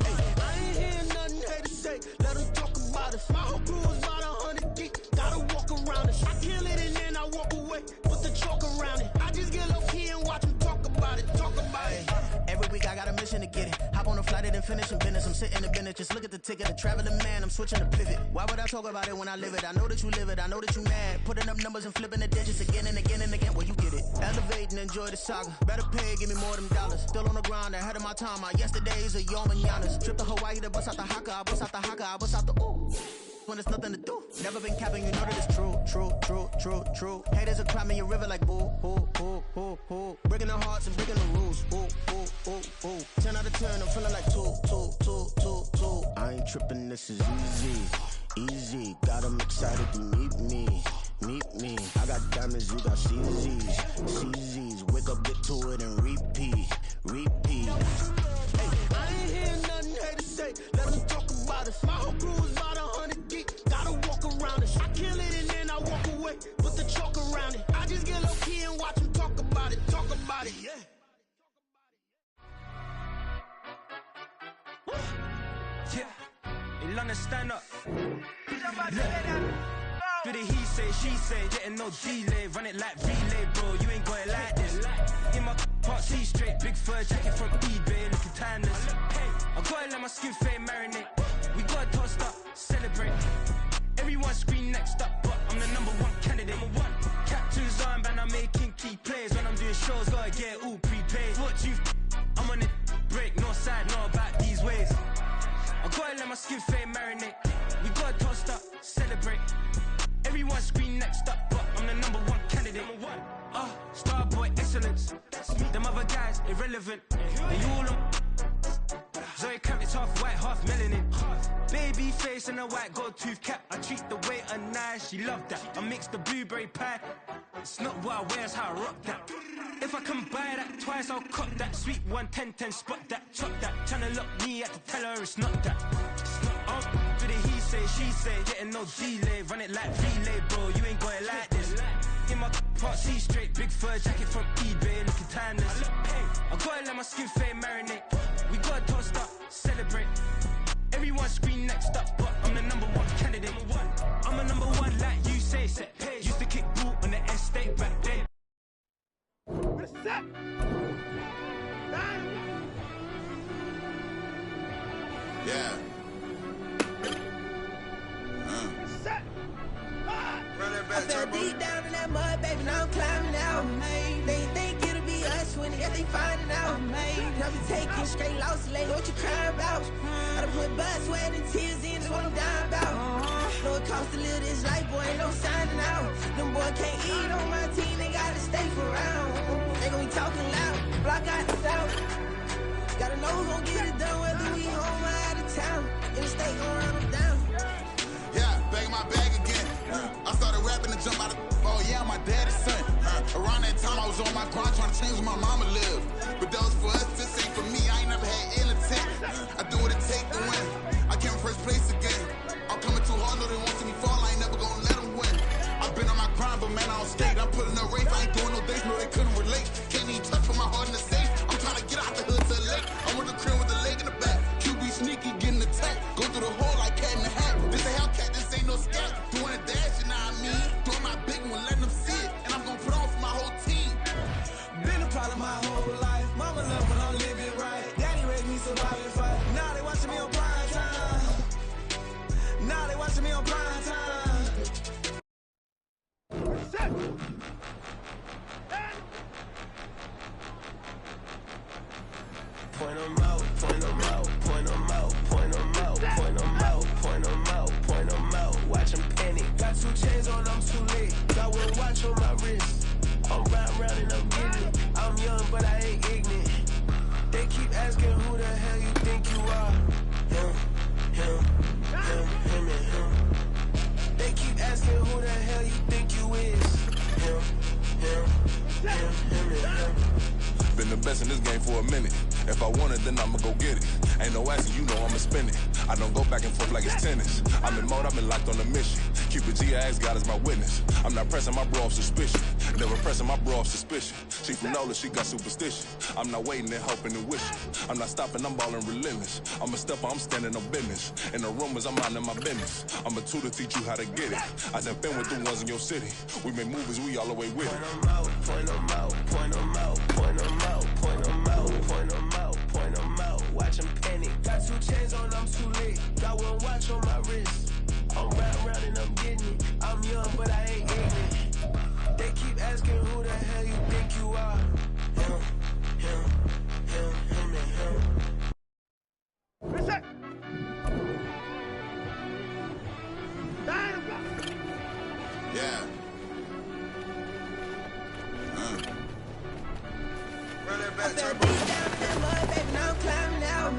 Hey, I ain't hearing nothing haters say. Let them talk about us. My whole crew is about 100 deep. Gotta walk around it. I kill it and then I walk away. Put the chalk around it. I just get low key and watch them talk about it. Talk about it. Every week I got a mission to get it. Hop on a flight and then finish in business. I'm sitting in business. Just look at the ticket. A traveling man, I'm switching to pivot. Why would I talk about it when I live it? I know that you live it. I know that you mad. Putting up numbers and flipping the digits again and again and again. Well, you get it. Elevate and enjoy the saga. Better pay, give me more than dollars. Still on the grind, ahead of my time. My yesterdays are your mananas. Trip to Hawaii to bust out the haka. I bust out the haka. I bust out the ooh. When there's nothing to do. Never been capping, you know that it's true, true, true, true, true. Haters are climbing your river like boo, boo, boo, boo, boo. Breaking the hearts and breaking the rules. Ooh, ooh, ooh, ooh. 10 out of 10, I'm feeling like 2, 2, 2, 2, 2. I ain't tripping, this is easy. Easy, got 'em excited to meet me. Meet me. I got diamonds, you got CZs. CZs, wake up, get to it and repeat. Repeat. Hey, I ain't hearing nothing haters say. Let them talk about us. My whole crew is about 100 deep. Gotta walk around it. I kill it and then I walk away. Put the chalk around it. I just get low key and watch them talk about it. Talk about it, yeah. Yeah, in London, stand up. Do the he say, she say, getting no delay. Run it like relay, bro, you ain't got it like this. In my part C straight, big fur jacket from eBay, looking timeless. I gotta let my skin fade marinate. We gotta toast up, celebrate. Everyone scream next up, but I'm the #1 candidate. Captain's armband, I'm making key plays. When I'm doing shows, gotta get all prepaid. What you I'm on it, break, no side, no about these ways. I gotta let my skin fade marinate. We gotta toast up, celebrate. Everyone scream next up, but I'm the #1 candidate. Starboy excellence. Them other guys irrelevant. And you all Zoe Kravitz half white, half melanin. Baby face and a white gold tooth cap. I treat the waiter nice, she loved that. I mix the blueberry pie. It's not what I wear, it's how I rock that. If I can buy that twice, I'll cop that. Sweet 110, spot that, chop that. Tryna lock me, I have to tell her it's not that. For the he say, she say, getting no delay. Run it like relay, bro, you ain't got it like this. In my part C straight, big fur jacket from eBay, looking timeless. I gotta let my skin fade marinate. We gotta toast up, celebrate. Everyone scream next up, but I'm the #1 candidate. I'm a #1 like you say, set pace. Used to kick ball on the estate back then. What's that? Yeah. Set. Run that back, I fell Turbo. deep down in that mud, baby, now I'm climbing out. They think it'll be us when they finding out. Now we taking straight loss, lady, what you crying about? I done put blood, sweat, and tears in, that's what I'm dying about. Know it costs to live this life, boy, ain't no signing out. Them boy can't eat on my team, they gotta stay for round. They gon' be talking loud, block out the south. Gotta know who's gon' get it done, whether we home or out of town. In the state gon' run them down. Yeah, bag my bag again. I started rapping to jump out of. Oh yeah, I'm my daddy's son. Around that time I was on my grind trying to change where my mama lived. But that was for us, this ain't for me. I ain't never had ill intent. I do what it take to win. I came first place again. I'm coming too hard, no they won't see me fall. I ain't never gonna let them win. I've been on my grind, but man I don't skate. I'm putting up race, I ain't doing no days, no they couldn't relate. Can't even touch with my heart in the safe. I'm trying to get out the hood to the lake. I'm with the crib with the leg in the back. QB sneaky, getting attacked. Go through the hole like cat in the hat. This a Hellcat, this ain't no scat. Doing a dash, you know what I mean? Doing my big one, letting them see it. And I'm gonna put on for my whole team. Been a problem my whole life. Mama love when I'm living right. Daddy raised me surviving fight. Now they watching me on prime time. Now they watching me on prime time. Set. Point them out, point them out, point them out, point them out, point them out, point them out, point them out. Watch them panic. Got 2 chains on, I'm too late. Got 1 watch on my wrist. I'm round and I'm getting it. I'm young, but I ain't ignorant. They keep asking who the hell you think you are. Him, and him. They keep asking who the hell you think you is. Him, and him. Been the best in this game for a minute. If I want it, then I'ma go get it. Ain't no asking, you know I'ma spend it. I don't go back and forth like it's tennis. I'm in mode, I've been locked on a mission. Keep it G, I ask God as my witness. I'm not pressing my bro off suspicion. Never pressing my bro off suspicion. She from Nola, she got superstition. I'm not waiting and hoping and wishing. I'm not stopping, I'm balling relentless. I'm a stepper, I'm standing on business. In the rumors, I'm minding my business. I'm a tutor, teach you how to get it. I done been with the ones in your city. We make movies, we all the way with it. Point them out, point them out, point them out, point them out, point them out, point them out, point them out. Watch them panic. Got 2 chains on, I'm too late. Got 1 watch on my wrist. I'm round and I'm getting it. I'm young, but I ain't ignorant. They keep asking who the hell you think you are. Him, and him. What's that? Yeah. Run that back, Turbo. Deep down in that mud, baby, now I'm climbing out.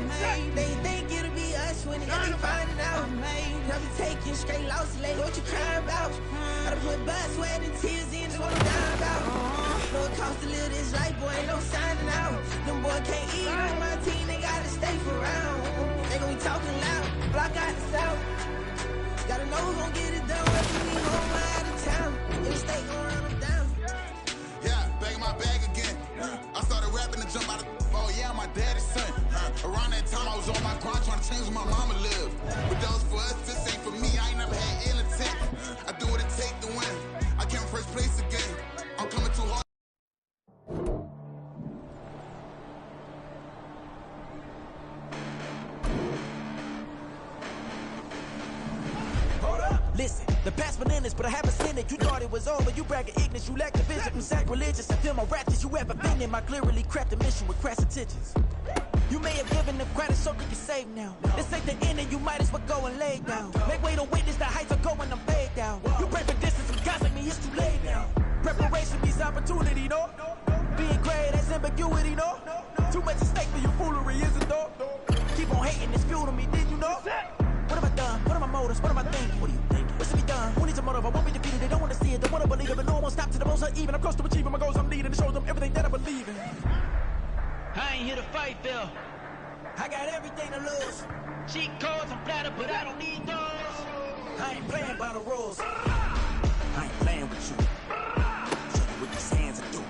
They think it'll be us when they finding out. Now we taking straight loss, lady, what you crying about? I done put blood, sweat, and tears in, that's what I'm dying about. Know it costs to live this life, boy, ain't no signing out. Them boy can't eat on my team, they gotta stay for round. They gon' be talking loud, block out the south. Gotta know who's gon' get it done, whether we home or out of town. In the state gon' run them down. Yeah, bag my bag again. I started rapping to jump out of. Oh yeah, I'm my daddy's son. Around that time I was on my grind trying to change where my mama lived. But that was for us, this ain't for me. I ain't never had ill intent. I do what it take to win. I came first place again. I'm coming too hard. Hold up. Listen, the past bananas, but I haven't seen it. You thought it was over, you bragging ignorance, you lack the vision. I'm sacrilegious, I feel my raptors, you ever been in my clearly crafted mission with crass intentions. You may have given them credit, so you can save now. This ain't the end, and you might as well go and lay down. Make way to witness the heights are going, I'm paid down. You pray for distance, some guys like me, it's too late now. Preparation means opportunity, no? Being great, that's ambiguity, no? Too much at stake for your foolery, isn't though? Keep on hating, it's fuel to me, did you know? What have I done? What are my motives? What am I thinking? What do you think? What's to be done? Who needs a motive? I won't be defeated. They don't want to see it. They want to believe it. But no one won't stop to the most uneven. I'm close to achieving my goals. I'm leading to show them everything that I believe in. I ain't here to fight, Phil. I got everything to lose. Cheat codes, I'm flattered, but I don't need those. I ain't playing by the rules. I ain't playing with you. Show you what these hands are doing.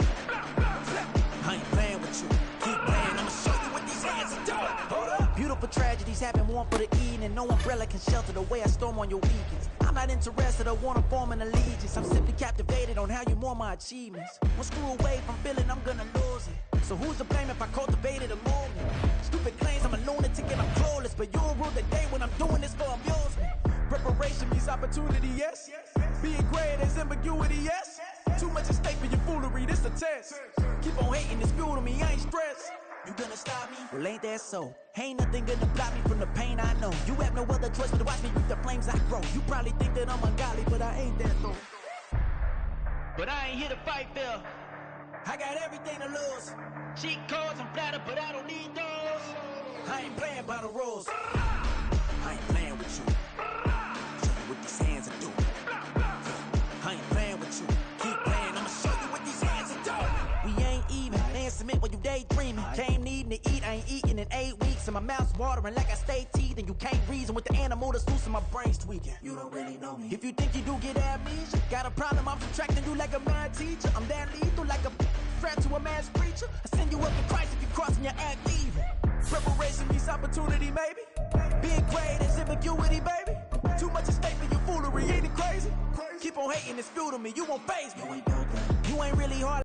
I ain't playing with you. Keep playing. I'ma show you what these hands are doing. Hold up. Beautiful tragedies happen, one for the evening. No umbrella can shelter the way I storm on your weekends. I'm not interested, I wanna form an allegiance. I'm simply captivated on how you more my achievements. One screw away from feeling I'm gonna lose it. So who's to blame if I cultivated a movement? Stupid claims I'm a lunatic and I'm clueless, but you'll rule the day when I'm doing this for amusement. Preparation means opportunity, yes. Being great is ambiguity, yes. Too much at stake for your foolery, this a test. Keep on hating, it's fuel to me, I ain't stressed. You gonna stop me? Well, ain't that so? Ain't nothing gonna block me from the pain I know. You have no other choice but to watch me reap the flames I grow. You probably think that I'm ungodly, but I ain't that though. But I ain't here to fight, Phil. I got everything to lose. Cheat codes, I'm flattered, but I don't need those. I ain't playing by the rules. I ain't playing with you. Show you what these hands are doing. I ain't playing with you. Keep playing, I'ma show you what these hands are doing. We ain't even. Laying cement while you daydreaming. Came needing to eat, I ain't eating in 8 weeks. And my mouth's watering like I stay teeth. And you can't reason with the animal that's loose and my brain's tweaking. You don't really know me. If you think you do get amnesia, got a problem, I'm subtracting you like a mad teacher. I'm that lethal like a threat to a mass preacher. I send you up to Christ if you crossing your act evil. Preparation means opportunity, maybe. Being great is ambiguity, baby. Too much at stake for your foolery, ain't it crazy? Keep on hating, it's fuel to me, you won't faze me. You ain't really hard.